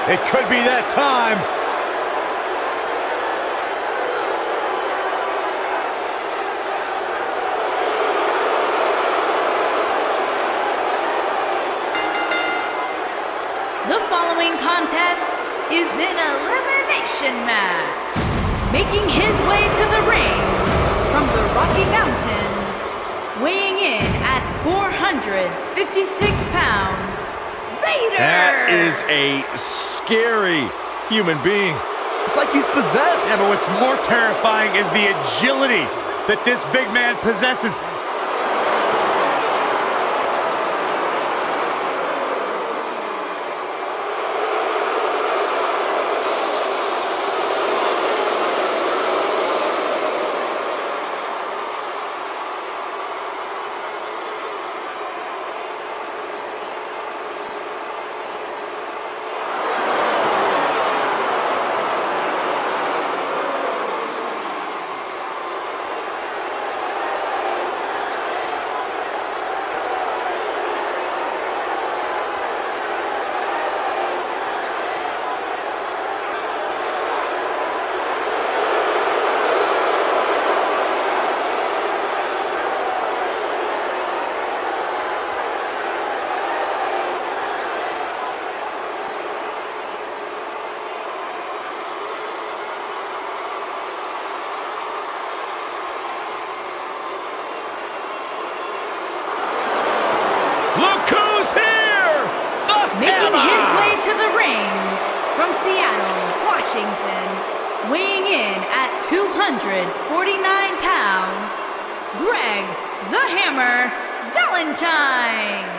It could be that time. The following contest is an elimination match. Making his way to the ring from the Rocky Mountains, weighing in at 456 pounds, Vader! That is a scary human being. It's like he's possessed. Yeah, but what's more terrifying is the agility that this big man possesses. Look who's here! The Making Hammer! his way to the ring from Seattle, Washington, weighing in at 249 pounds, Greg the Hammer Valentine.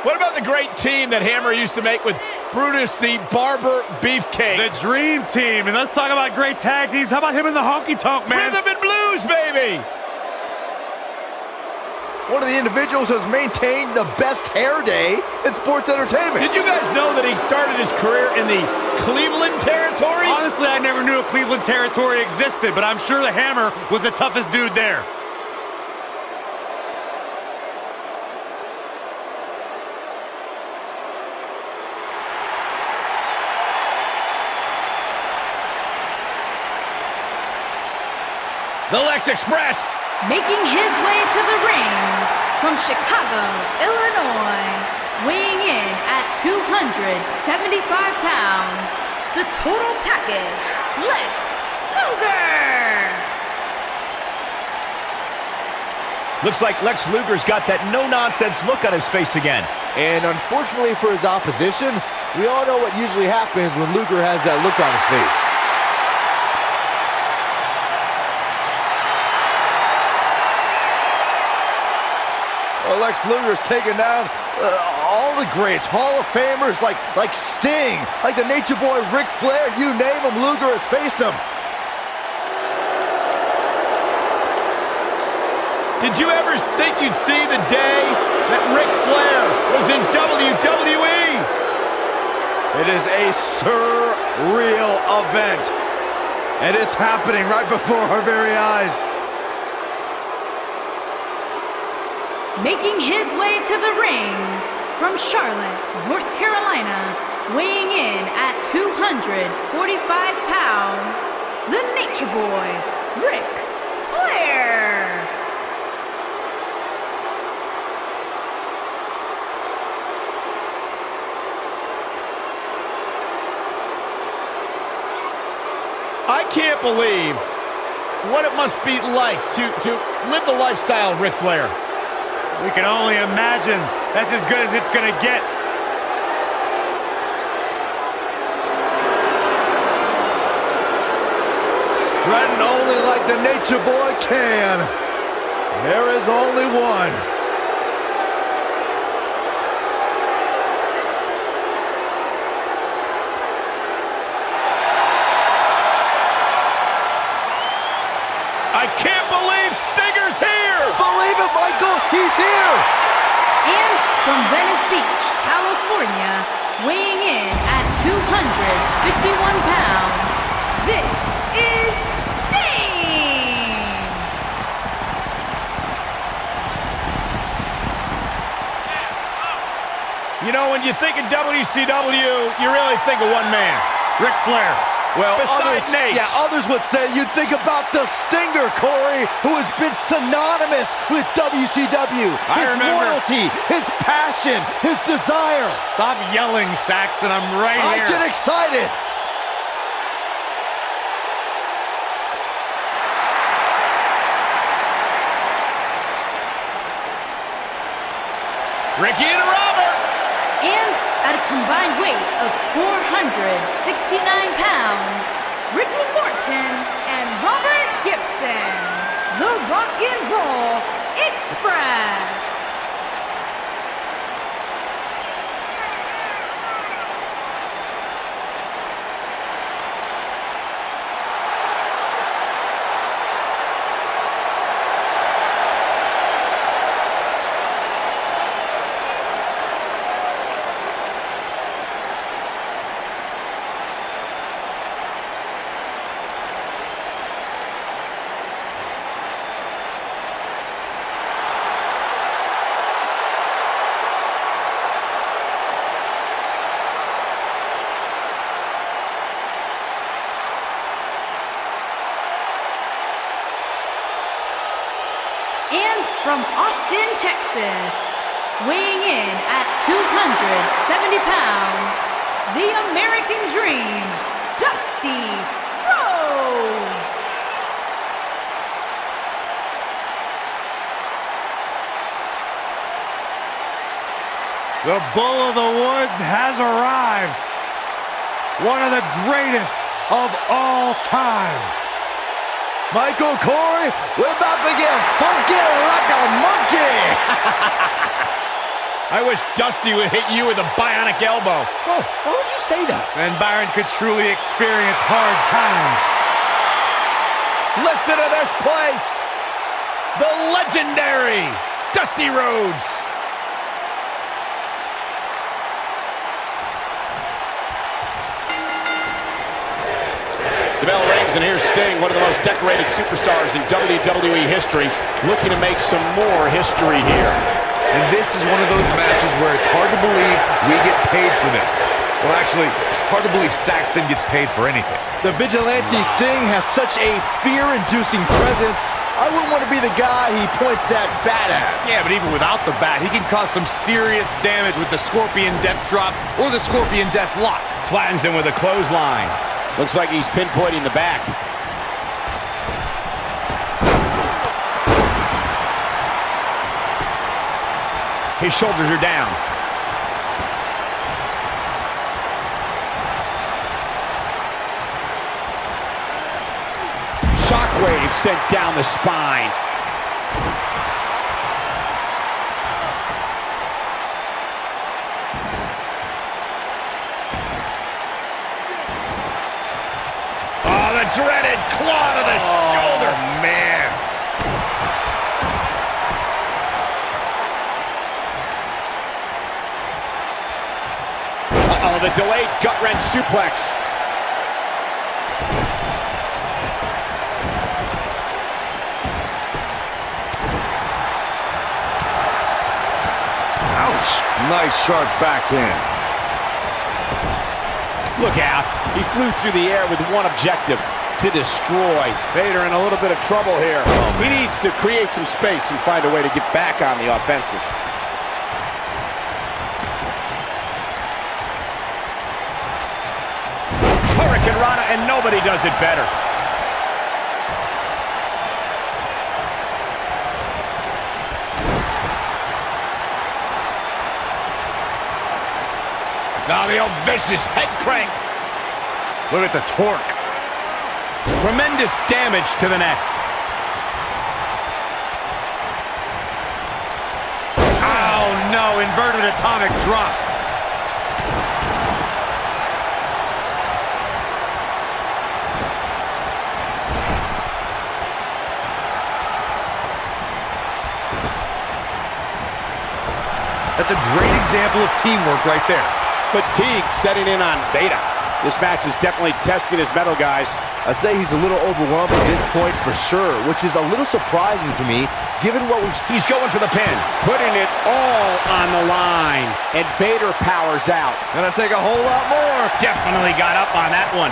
What about the great team that Hammer used to make with Brutus the Barber Beefcake? The dream team. And let's talk about great tag teams. How about him in the honky tonk, man? Rhythm and blues, baby! One of the individuals who has maintained the best hair day in sports entertainment. Did you guys know that he started his career in the Cleveland territory? Honestly, I never knew a Cleveland territory existed, but I'm sure the Hammer was the toughest dude there. The Lex Express! Making his way to the ring from Chicago, Illinois, weighing in at 275 pounds, the total package, Lex Luger! Looks like Lex Luger's got that no-nonsense look on his face again. And unfortunately for his opposition, we all know what usually happens when Luger has that look on his face. Lex Luger's taken down all the greats, Hall of Famers like Sting, like the Nature Boy Ric Flair, you name him, Luger has faced him. Did you ever think you'd see the day that Ric Flair was in WWE? It is a surreal event, and it's happening right before our very eyes. Making his way to the ring from Charlotte, North Carolina, weighing in at 245 pounds, the Nature Boy, Ric Flair! I can't believe what it must be like to live the lifestyle of Ric Flair. We can only imagine. That's as good as it's gonna get. Strutting only like the Nature Boy can. There is only one. I can't believe Stinger's here! Believe it, Michael, he's here! And from Venice Beach, California, weighing in at 251 pounds, this is Sting! You know, when you think of WCW, you really think of one man. Ric Flair. Well, besides Nate. Yeah, others would say you'd think about the Stinger, Corey, who has been synonymous with WCW. His loyalty, his passion, his desire. Stop yelling, Saxton. I'm right here. I get excited. Ricky and Robert. And at a combined weight of 469 pounds, Ricky Morton and Robert Gibson, the Rock and Roll Express. And from Austin, Texas, weighing in at 270 pounds, the American Dream, Dusty Rhodes. The Bull of the Woods has arrived. One of the greatest of all time. Michael, Corey, we're about to get funky like a monkey. I wish Dusty would hit you with a bionic elbow. Oh, why would you say that? Then Byron could truly experience hard times. Listen to this place. The legendary Dusty Rhodes. The bell rings, and here's Sting, one of the most decorated superstars in WWE history, looking to make some more history here. And this is one of those matches where it's hard to believe we get paid for this. Well, actually, hard to believe Saxton gets paid for anything. The vigilante Sting has such a fear-inducing presence. I wouldn't want to be the guy he points that bat at. Yeah, but even without the bat, he can cause some serious damage with the Scorpion Death Drop or the Scorpion Death Lock. Flattens him with a clothesline. Looks like he's pinpointing the back. His shoulders are down. Shockwave sent down the spine. Oh, the dreaded claw to the shoulder. Man. Uh-oh, the delayed gut-wrench suplex. Ouch. Nice sharp backhand. Look out. He flew through the air with one objective, to destroy. Vader in a little bit of trouble here. He needs to create some space and find a way to get back on the offensive. Hurricane Rana, and nobody does it better. Now the old vicious head crank. Look at the torque. Tremendous damage to the neck. Oh no, inverted atomic drop. That's a great example of teamwork right there. Fatigue setting in on Beta. This match is definitely testing his mettle, guys. I'd say he's a little overwhelmed at this point for sure, which is a little surprising to me given what we've... He's going for the pin. Putting it all on the line. And Vader powers out. Gonna take a whole lot more. Definitely got up on that one.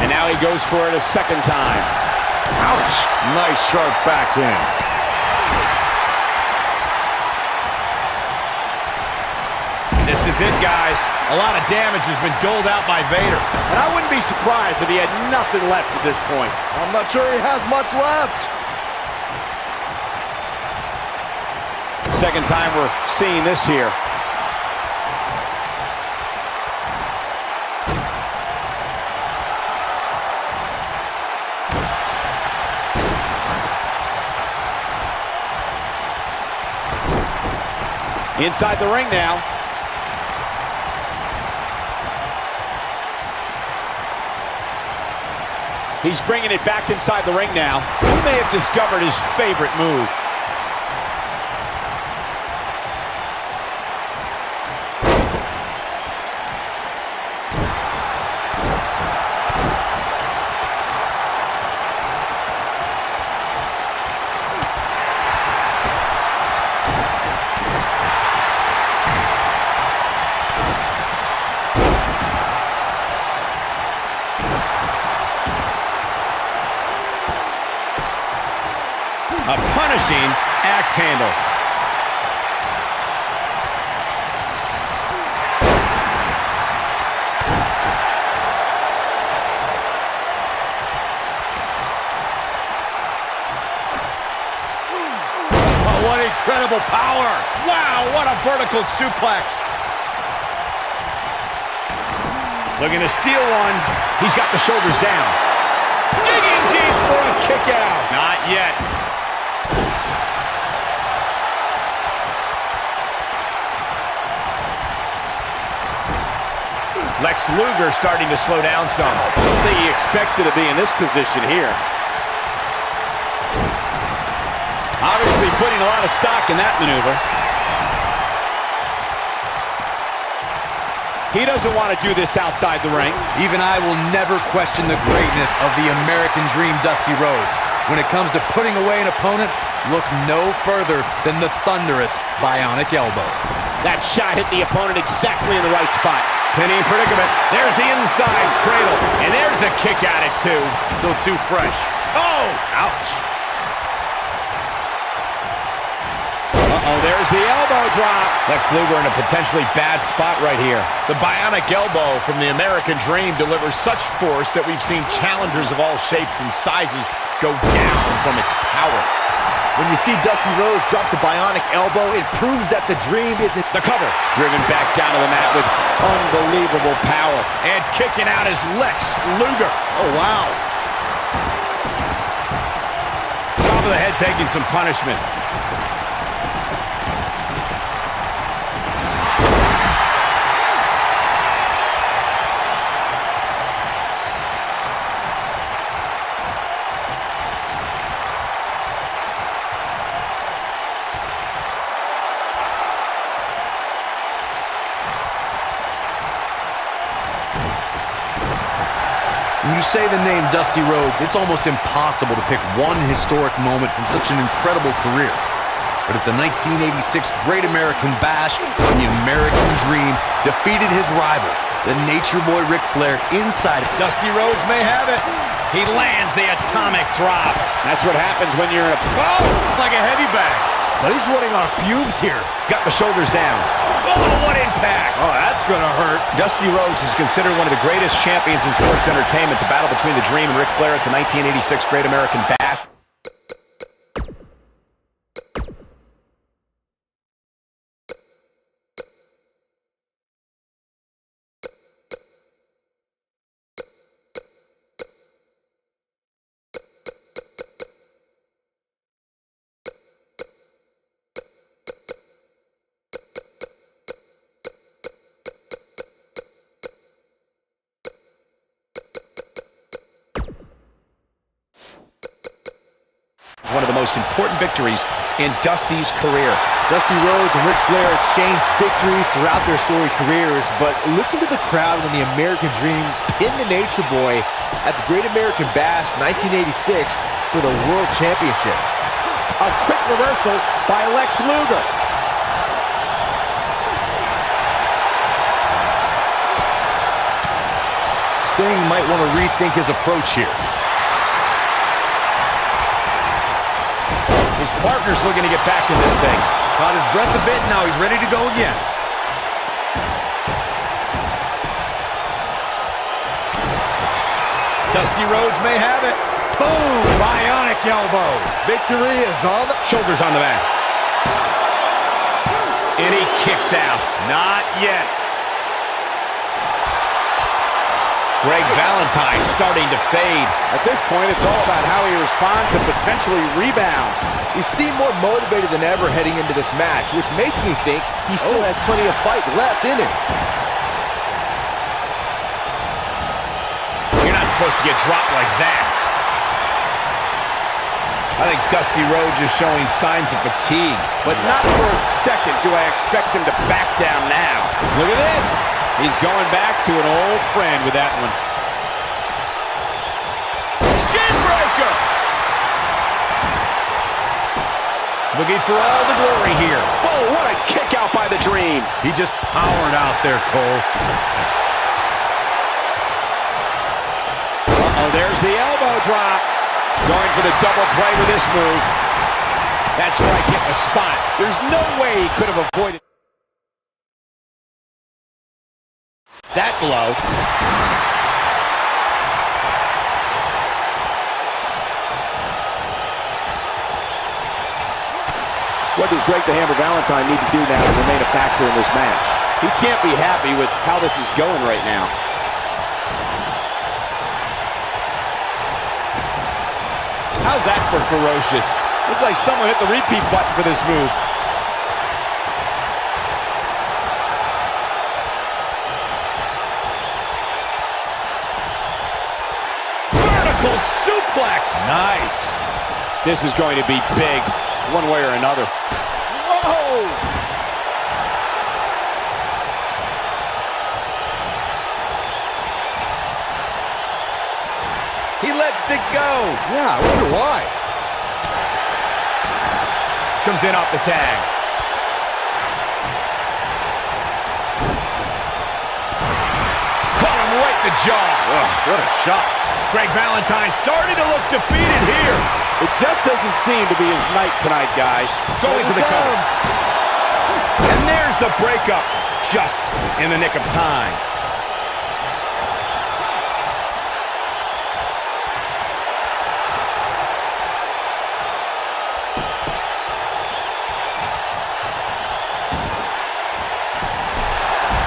And now he goes for it a second time. Ouch. Nice sharp backhand. This is it, guys. A lot of damage has been doled out by Vader. And I wouldn't be surprised if he had nothing left at this point. I'm not sure he has much left. Second time we're seeing this here. Inside the ring now. He's bringing it back inside the ring now. He may have discovered his favorite move. A punishing axe handle. Oh, what incredible power. Wow, what a vertical suplex. Looking to steal one. He's got the shoulders down. Digging deep for a kick out. Not yet. Lex Luger starting to slow down some. I don't think he expected to be in this position here. Obviously putting a lot of stock in that maneuver. He doesn't want to do this outside the ring. Even I will never question the greatness of the American Dream, Dusty Rhodes. When it comes to putting away an opponent, look no further than the thunderous bionic elbow. That shot hit the opponent exactly in the right spot. Pinning predicament. There's the inside cradle. And there's a kick at it, too. Still too fresh. Oh! Ouch. Uh-oh, there's the elbow drop. Lex Luger in a potentially bad spot right here. The bionic elbow from the American Dream delivers such force that we've seen challengers of all shapes and sizes go down from its power. When you see Dusty Rhodes drop the bionic elbow, it proves that the Dream isn't... The cover. Driven back down to the mat with unbelievable power. And kicking out is Lex Luger. Oh, wow. Top of the head taking some punishment. When you say the name Dusty Rhodes, it's almost impossible to pick one historic moment from such an incredible career. But at the 1986 Great American Bash, the American Dream defeated his rival, the Nature Boy Ric Flair, inside. Dusty Rhodes may have it. He lands the atomic drop. That's what happens when you're in a... Oh, like a heavy bag. But he's running on fumes here. Got the shoulders down. Oh, what impact. Oh, that's gonna hurt. Dusty Rhodes is considered one of the greatest champions in sports entertainment. The battle between the Dream and Ric Flair at the 1986 Great American Bash. one of the most important victories in Dusty's career. Dusty Rhodes and Ric Flair exchanged victories throughout their storied careers, but listen to the crowd when the American Dream pinned the Nature Boy at the Great American Bash 1986 for the World Championship. A quick reversal by Lex Luger. Sting might want to rethink his approach here. His partner's looking to get back in this thing. Caught his breath a bit, now he's ready to go again. Dusty Rhodes may have it. Boom! Bionic elbow. Victory is on the... Shoulders on the mat. And he kicks out. Not yet. Greg Valentine starting to fade. At this point, it's all about how he responds and potentially rebounds. He seemed more motivated than ever heading into this match, which makes me think he still has plenty of fight left in him. You're not supposed to get dropped like that. I think Dusty Rhodes is showing signs of fatigue. But not for a second do I expect him to back down now. Look at this. He's going back to an old friend with that one. Shin breaker! Looking for all the glory here. Whoa, what a kick out by the Dream. He just powered out there, Cole. Uh-oh, there's the elbow drop. Going for the double play with this move. That strike hit the spot. There's no way he could have avoided that blow. What does Greg the Hammer Valentine need to do now to remain a factor in this match? He can't be happy with how this is going right now. How's that for ferocious? Looks like someone hit the repeat button for this move. Vertical suplex. Nice. This is going to be big, one way or another. Whoa! He lets it go. Yeah, I wonder why. Comes in off the tag. Caught him right in the jaw. Oh, what a shot. Greg Valentine starting to look defeated here. It just doesn't seem to be his night tonight, guys. Going for the cover. And there's the breakup, just in the nick of time.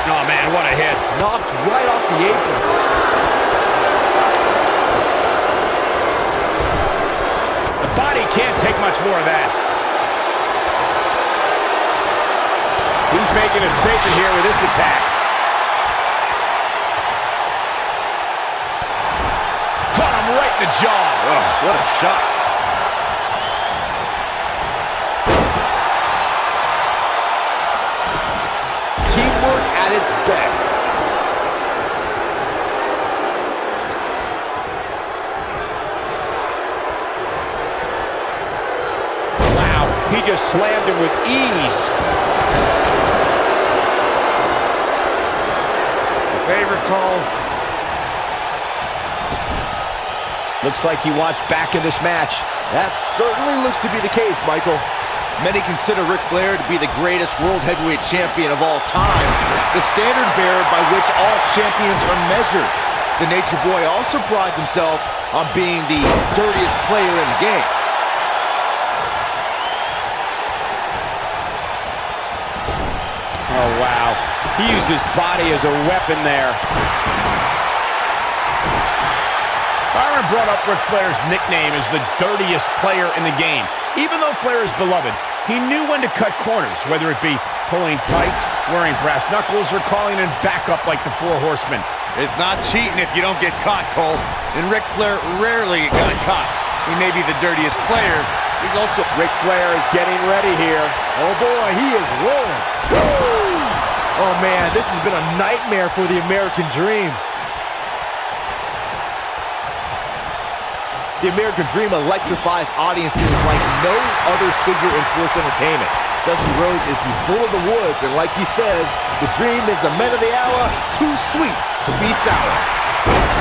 Oh, man, what a hit. Knocked right off the apron. The body can't take much more of that. He's making a statement here with this attack. Caught him right in the jaw. Oh, what a shot. Teamwork at its best. Wow, he just slammed him with ease. Favorite call. Looks like he wants back in this match. That certainly looks to be the case, Michael. Many consider Ric Flair to be the greatest world heavyweight champion of all time, the standard bearer by which all champions are measured. The Nature Boy also prides himself on being the dirtiest player in the game. Oh, wow. He used his body as a weapon there. Byron brought up Ric Flair's nickname as the dirtiest player in the game. Even though Flair is beloved, he knew when to cut corners, whether it be pulling tights, wearing brass knuckles, or calling in backup like the Four Horsemen. It's not cheating if you don't get caught, Cole. And Ric Flair rarely got caught. He may be the dirtiest player, He's also... Ric Flair is getting ready here. Oh boy, he is rolling. Woo! Oh man, this has been a nightmare for the American Dream. The American Dream electrifies audiences like no other figure in sports entertainment. Dusty Rhodes is the bull of the woods, and like he says, the Dream is the men of the hour, too sweet to be sour.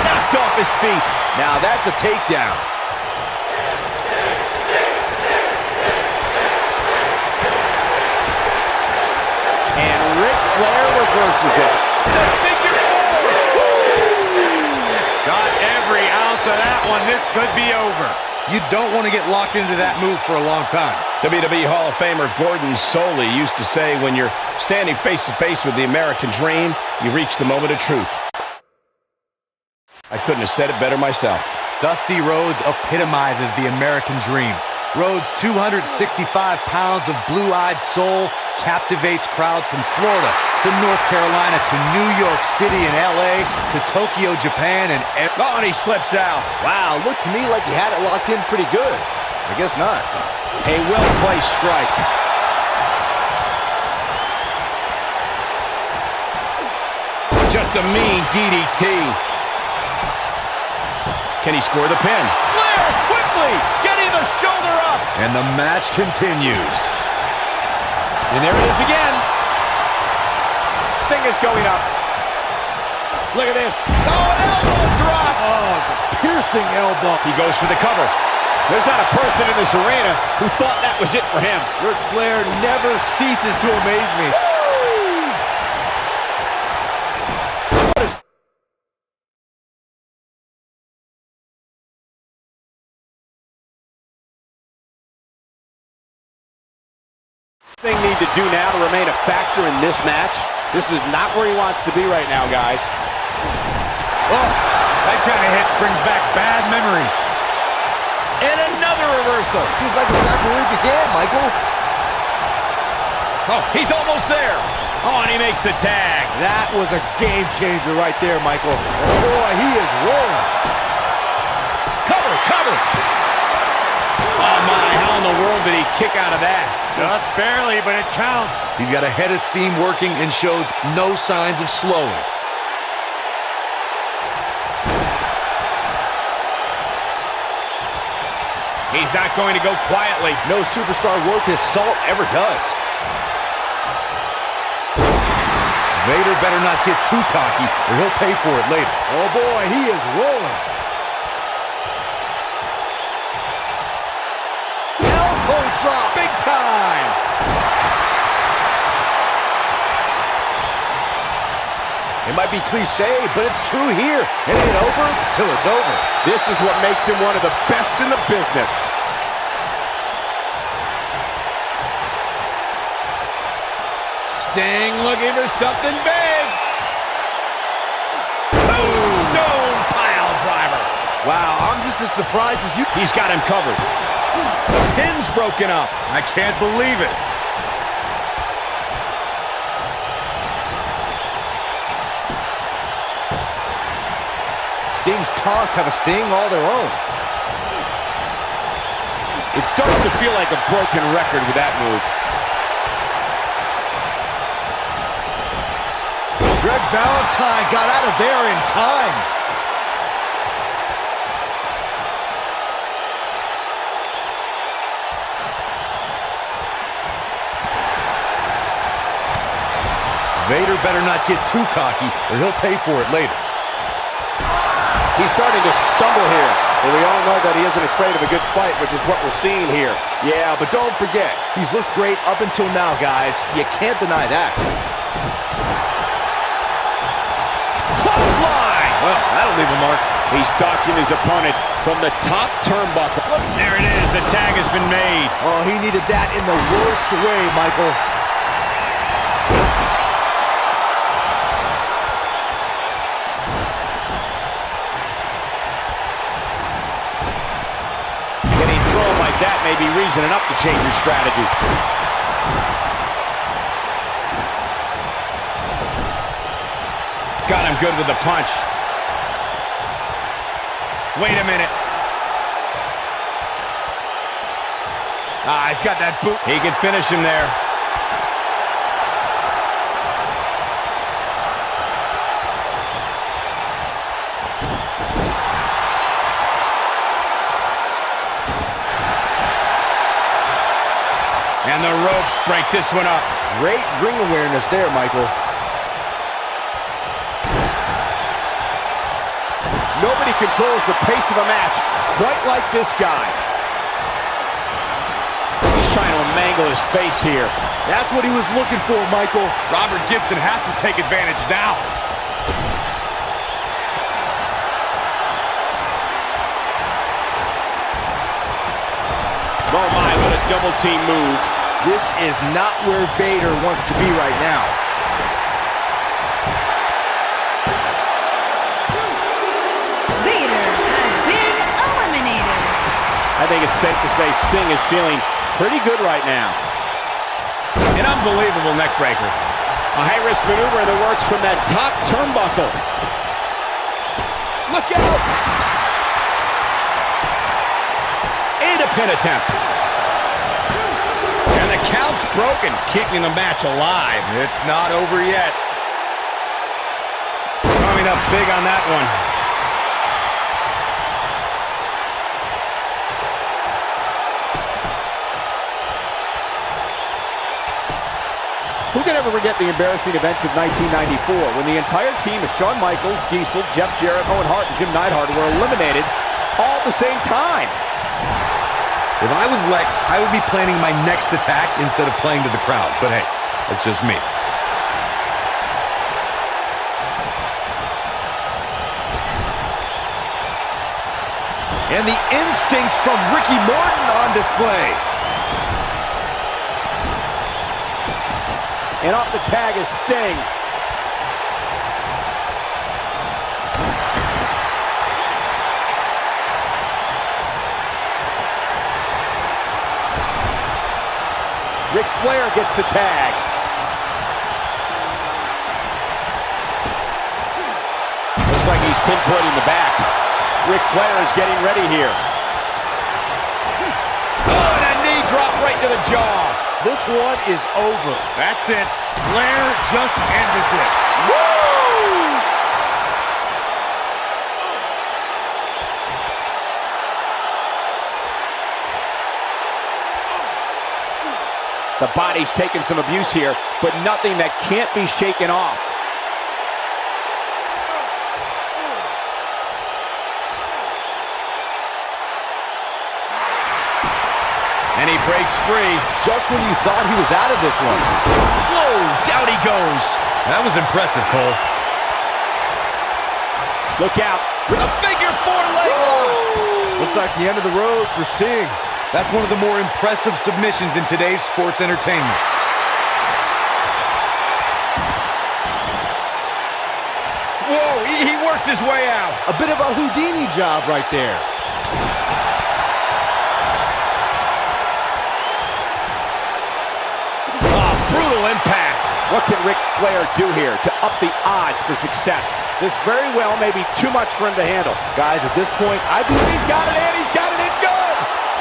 Knocked off his feet. Now that's a takedown. And Ric Flair reverses it. The figure four. Got every ounce of that one. This could be over. You don't want to get locked into that move for a long time. WWE Hall of Famer Gordon Soley used to say, when you're standing face-to-face with the American Dream, you reach the moment of truth. I couldn't have said it better myself. Dusty Rhodes epitomizes the American Dream. Rhodes' 265 pounds of blue-eyed soul captivates crowds from Florida to North Carolina to New York City and LA to Tokyo, Japan, and... Oh, and he slips out. Wow, looked to me like he had it locked in pretty good. I guess not. A well-placed strike. Just a mean DDT. Can he score the pin? Flair quickly getting the shoulder up. And the match continues. And there it is again. Sting is going up. Look at this. Oh, an elbow drop. Oh, it's a piercing elbow. He goes for the cover. There's not a person in this arena who thought that was it for him. Ric Flair never ceases to amaze me. Thing need to do now to remain a factor in this match. This is not where he wants to be right now, guys. Oh, that kind of hit brings back bad memories. And another reversal. Seems like we're back where we began, Michael. Oh, he's almost there. Oh, and he makes the tag. That was a game changer right there, Michael. Oh boy, he is rolling. Cover, cover. Oh my, how in the world did he kick out of that? Just barely, but it counts. He's got a head of steam working and shows no signs of slowing. He's not going to go quietly. No superstar worth his salt ever does. Vader better not get too cocky or he'll pay for it later. Oh boy, he is rolling. Elbow drop, big time. It might be cliche, but it's true here. It ain't over till it's over. This is what makes him one of the best in the business. Sting looking for something big. Tombstone pile driver. Wow, I'm just as surprised as you. He's got him covered. The pin's broken up. I can't believe it. Sting's taunts have a sting all their own. It starts to feel like a broken record with that move. Greg Valentine got out of there in time. Vader better not get too cocky or he'll pay for it later. He's starting to stumble here, but we all know that he isn't afraid of a good fight, which is what we're seeing here. Yeah, but don't forget, he's looked great up until now, guys. You can't deny that. Clothesline! Well, that'll leave a mark. He's stalking his opponent from the top turnbuckle. There it is. The tag has been made. Oh, he needed that in the worst way, Michael. That may be reason enough to change your strategy. Got him good with the punch. Wait a minute. He's got that boot. He can finish him there. And the ropes break this one up. Great ring awareness there, Michael. Nobody controls the pace of a match quite like this guy. He's trying to mangle his face here. That's what he was looking for, Michael. Robert Gibson has to take advantage now. Oh my, what a double team move. This is not where Vader wants to be right now. Vader has been eliminated. I think it's safe to say Sting is feeling pretty good right now. An unbelievable neck breaker. A high-risk maneuver in the works from that top turnbuckle. Look out! And a pin attempt. And the count's broken, keeping the match alive. It's not over yet. Coming up big on that one. Who can ever forget the embarrassing events of 1994 when the entire team of Shawn Michaels, Diesel, Jeff Jarrett, Owen Hart, and Jim Neidhart were eliminated all at the same time? If I was Lex, I would be planning my next attack instead of playing to the crowd. But hey, that's just me. And the instinct from Ricky Morton on display. And off the tag is Sting. Ric Flair gets the tag. Looks like he's pinpointing the back. Ric Flair is getting ready here. Oh, and a knee drop right to the jaw. This one is over. That's it. Flair just ended this. Woo! The body's taking some abuse here, but nothing that can't be shaken off. And he breaks free. Just when you thought he was out of this one. Whoa, down he goes. That was impressive, Cole. Look out. A figure four leg lock. Looks like the end of the road for Sting. That's one of the more impressive submissions in today's sports entertainment. Whoa, he works his way out. A bit of a Houdini job right there. Brutal impact. What can Ric Flair do here to up the odds for success? This very well may be too much for him to handle. Guys, at this point, I believe He's got it in, he's got it in good.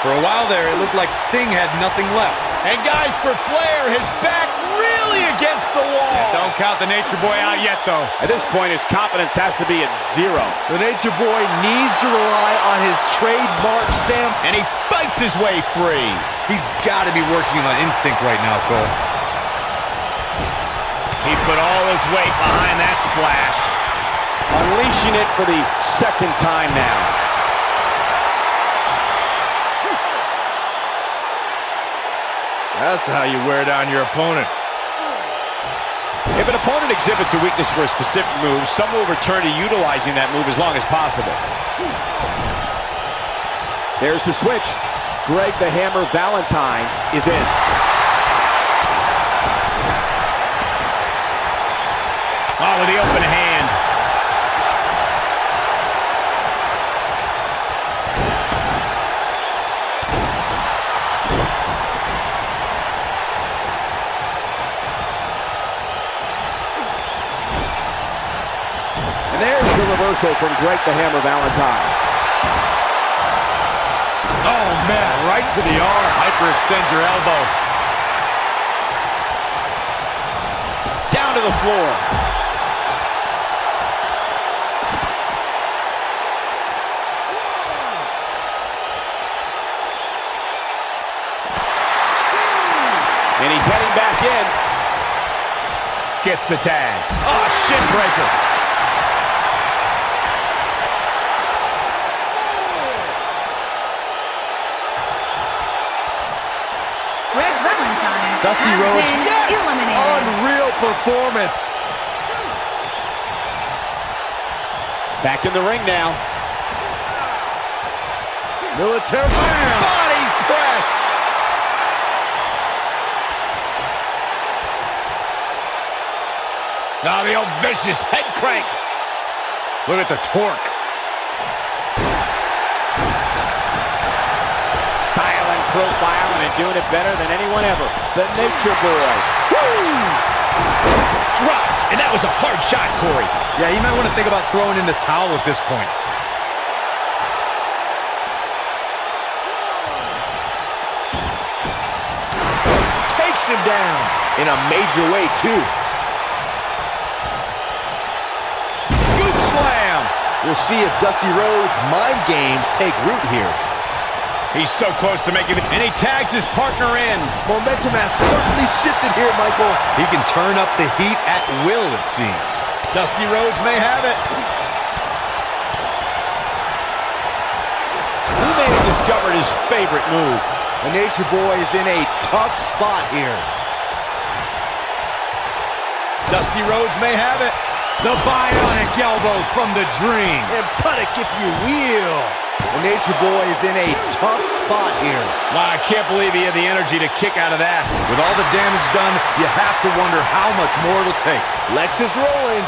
For a while there, it looked like Sting had nothing left. And guys, for Flair, his back really against the wall. Don't count the Nature Boy out yet, though. At this point, his confidence has to be at zero. the Nature Boy needs to rely on his trademark stamp. And he fights his way free. He's got to be working on instinct right now, Cole. He put all his weight behind that splash. Unleashing it for the second time now. That's how you wear down your opponent. If an opponent exhibits a weakness for a specific move, some will return to utilizing that move as long as possible. There's the switch. Greg the Hammer Valentine is in. Oh, with the open hand. And there's the reversal from Greg the Hammer Valentine. Oh, man, right to the arm. Hyperextend your elbow. Down to the floor. And he's heading back in. Gets the tag. Oh, shin breaker. Greg Valentine Dusty has Rhodes, been yes! eliminated. Unreal performance. Back in the ring now. Military Body press. Now the old vicious head crank. Look at the torque. Style and profile, and doing it better than anyone ever. The Nature Boy. Woo! Dropped, and that was a hard shot, Corey. Yeah, you might want to think about throwing in the towel at this point. takes him down in a major way, too. Scoop slam. We'll see if Dusty Rhodes' mind games take root here. He's so close to making it, and he tags his partner in. Momentum has certainly shifted here, Michael. He can turn up the heat at will, it seems. Dusty Rhodes may have it. He may have discovered his favorite move. The Nature Boy is in a tough spot here. Dusty Rhodes may have it. The bionic elbow from the Dream. And puttick, if you will. The Nature Boy is in a tough spot here. Wow, I can't believe he had the energy to kick out of that. With all the damage done, you have to wonder how much more it'll take. Lex is rolling.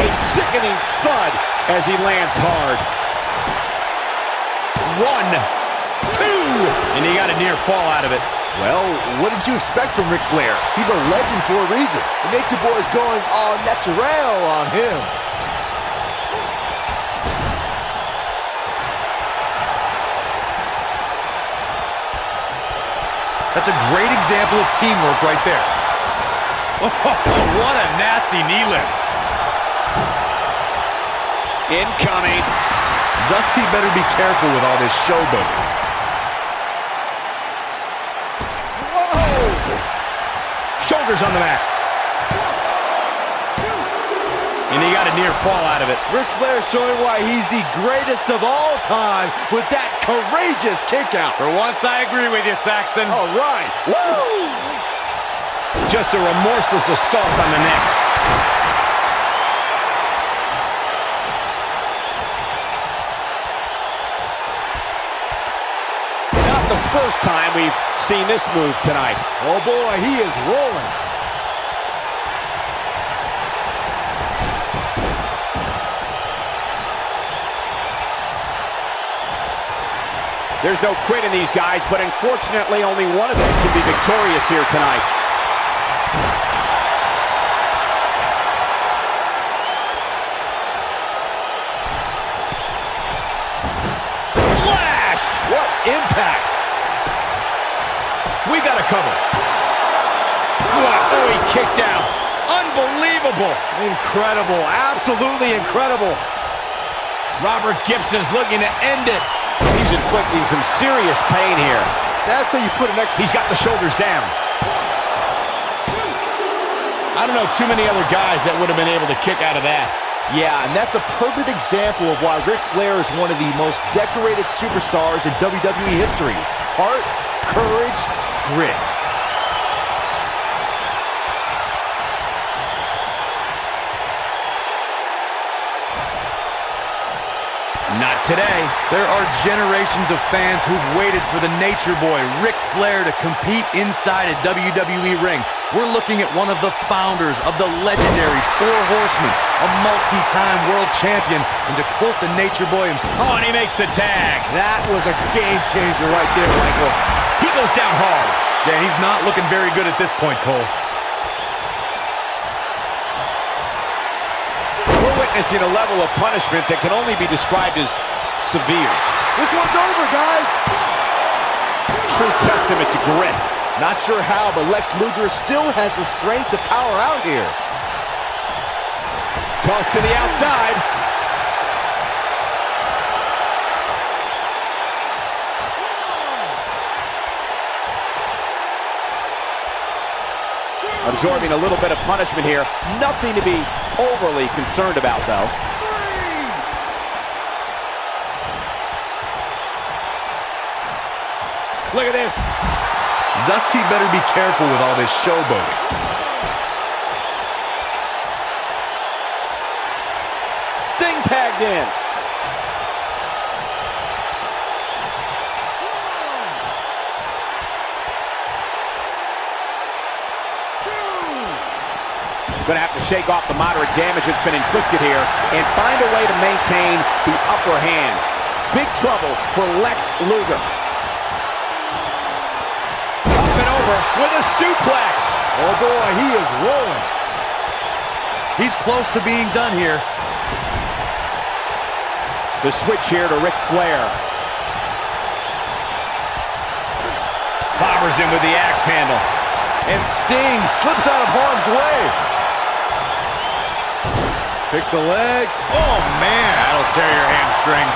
A sickening thud as he lands hard. 1, 2, and he got a near fall out of it. Well, what did you expect from Ric Flair? He's a legend for a reason. The Nature Boy is going all natural on him. That's a great example of teamwork right there. Oh, what a nasty knee lift. Incoming. Dusty better be careful with all this showboating. Shoulders on the mat. And he got a near fall out of it. Ric Flair showing why he's the greatest of all time with that courageous kick out. For once, I agree with you, Saxton. All right. Woo! Just a remorseless assault on the neck. Not the first time we've seen this move tonight. Oh boy, he is rolling. There's no quit in these guys, but unfortunately only one of them can be victorious here tonight. Flash! What impact! We got a cover. Oh, he kicked out. Unbelievable. Incredible, absolutely incredible. Robert Gibson's looking to end it. He's inflicting some serious pain here. That's how you put it next. He's got the shoulders down. I don't know too many other guys that would have been able to kick out of that. Yeah, and that's a perfect example of why Ric Flair is one of the most decorated superstars in WWE history. Heart, courage, grit. Not today. There are generations of fans who've waited for the Nature Boy, Ric Flair, to compete inside a WWE ring. We're looking at one of the founders of the legendary Four Horsemen, a multi-time world champion, and to quote the Nature Boy himself. Oh, and he makes the tag. That was a game changer right there, Michael. He goes down hard. Yeah, he's not looking very good at this point, Cole. We're witnessing a level of punishment that can only be described as severe. This one's over, guys. True testament to grit. Not sure how, but Lex Luger still has the strength to power out here. Toss to the outside. Absorbing a little bit of punishment here. Nothing to be overly concerned about, though. Look at this. Dusty better be careful with all this showboating. Sting tagged in. Gonna have to shake off the moderate damage that's been inflicted here and find a way to maintain the upper hand. Big trouble for Lex Luger. Up and over with a suplex. Oh boy, he is rolling. He's close to being done here. The switch here to Ric Flair. Clobbers him with the axe handle. And Sting slips out of harm's way. Pick the leg. Oh, man, that'll tear your hamstring.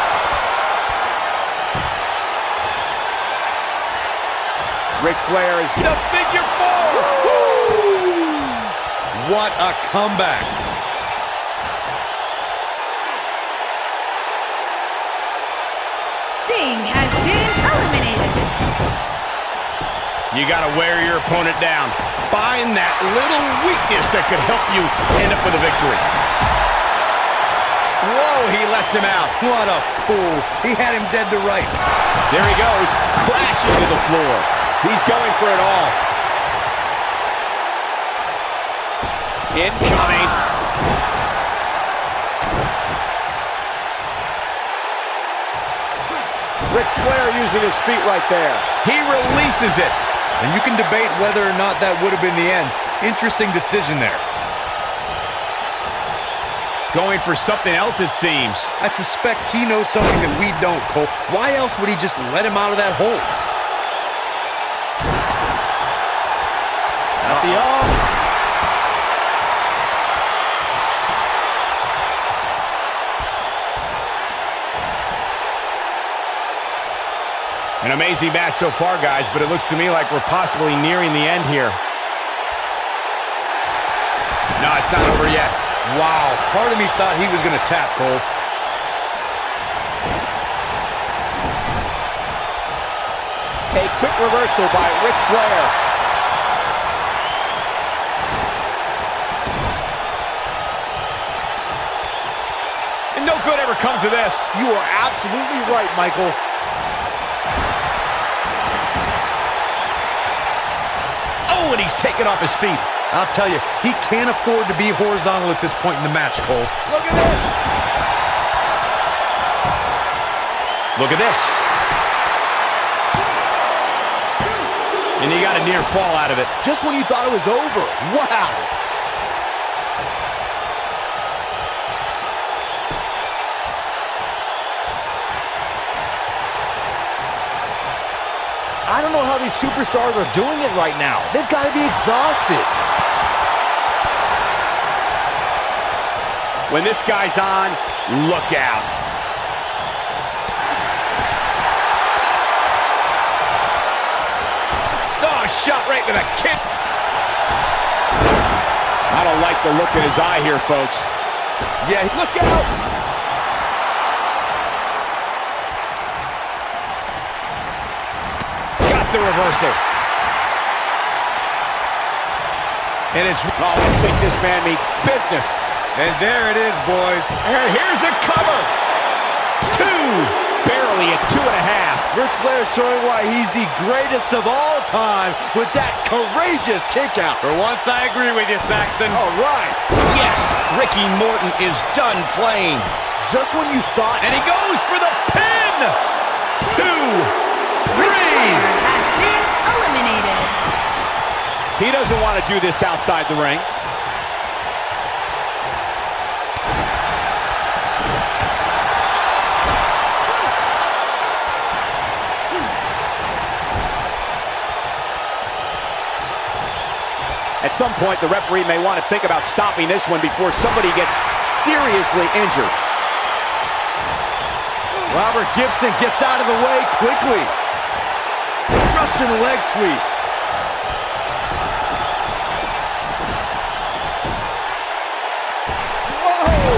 Ric Flair is The figure four. What a comeback. Sting has been eliminated. You got to wear your opponent down. Find that little weakness that could help you end up with a victory. Whoa, he lets him out. What a fool. He had him dead to rights. There he goes, crashing to the floor. He's going for it all. Incoming. Ric Flair using his feet right there. He releases it. And you can debate whether or not that would have been the end. Interesting decision there. Going for something else, it seems. I suspect he knows something that we don't, Cole. Why else would he just let him out of that hole? At the arm. An amazing match so far, guys, but it looks to me like we're possibly nearing the end here. No, it's not over yet. Wow, part of me thought he was going to tap, Cole. A quick reversal by Ric Flair. And no good ever comes of this. You are absolutely right, Michael. Oh, and he's taken off his feet. I'll tell you, he can't afford to be horizontal at this point in the match, Cole. Look at this. Look at this. And he got a near fall out of it. Just when you thought it was over. Wow. I don't know how these superstars are doing it right now. They've got to be exhausted. When this guy's on, look out. Oh, shot right with a kick. I don't like the look in his eye here, folks. Yeah, look out. Got the reversal. And it's, oh, I think this man means business. And there it is, boys. And here's a cover. Two. Barely at 2.5. Ric Flair showing why he's the greatest of all time with that courageous kick out. For once, I agree with you, Saxton. All right. Yes, Ricky Morton is done playing. Just when you thought... And he goes for the pin. 2, 3. Flair has been eliminated. He doesn't want to do this outside the ring. At some point, the referee may want to think about stopping this one before somebody gets seriously injured. Robert Gibson gets out of the way quickly. Russian leg sweep. Whoa!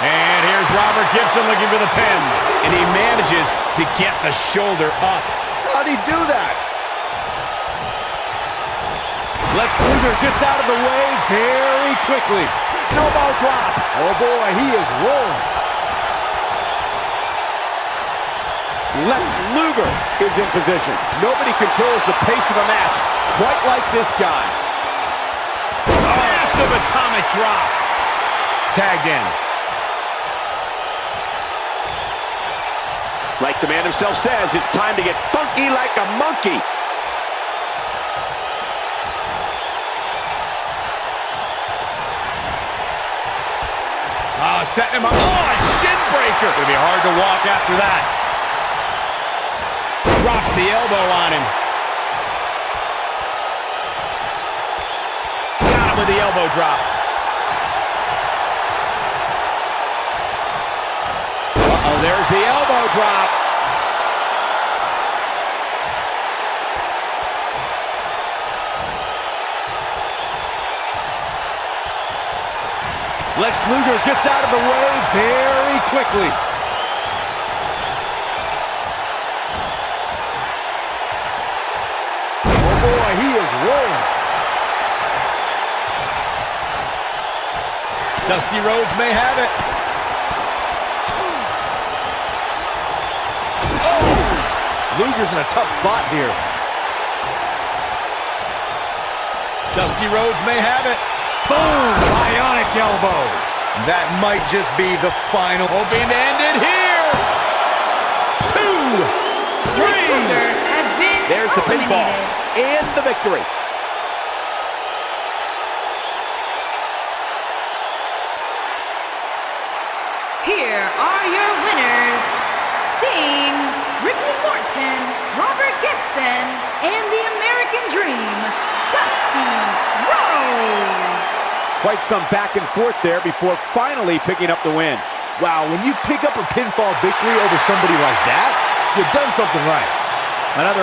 And here's Robert Gibson looking for the pin. And he manages to get the shoulder up. How'd he do that? Lex Luger gets out of the way very quickly. Elbow drop. Oh boy, he is rolling. Lex Luger is in position. Nobody controls the pace of a match quite like this guy. Massive atomic drop. Tagged in. Like the man himself says, it's time to get funky like a monkey. Oh, setting him up. Oh, a shin breaker. It'll be hard to walk after that. Drops the elbow on him. Got him with the elbow drop. Uh-oh, there's the elbow drop. Lex Luger gets out of the way very quickly. Oh boy, he is rolling. Dusty Rhodes may have it. Oh! Luger's in a tough spot here. Dusty Rhodes may have it. Boom! Bionic elbow. That might just be the final. Hoping to end it here. 2, 3. Luger has been There's the pinfall eliminated. and the victory. Here are your winners, Sting, Ricky Morton, Robert Gibson, and the American Dream, Dusty Rhodes. Quite some back and forth there before finally picking up the win. Wow, when you pick up a pinfall victory over somebody like that, you've done something right. Another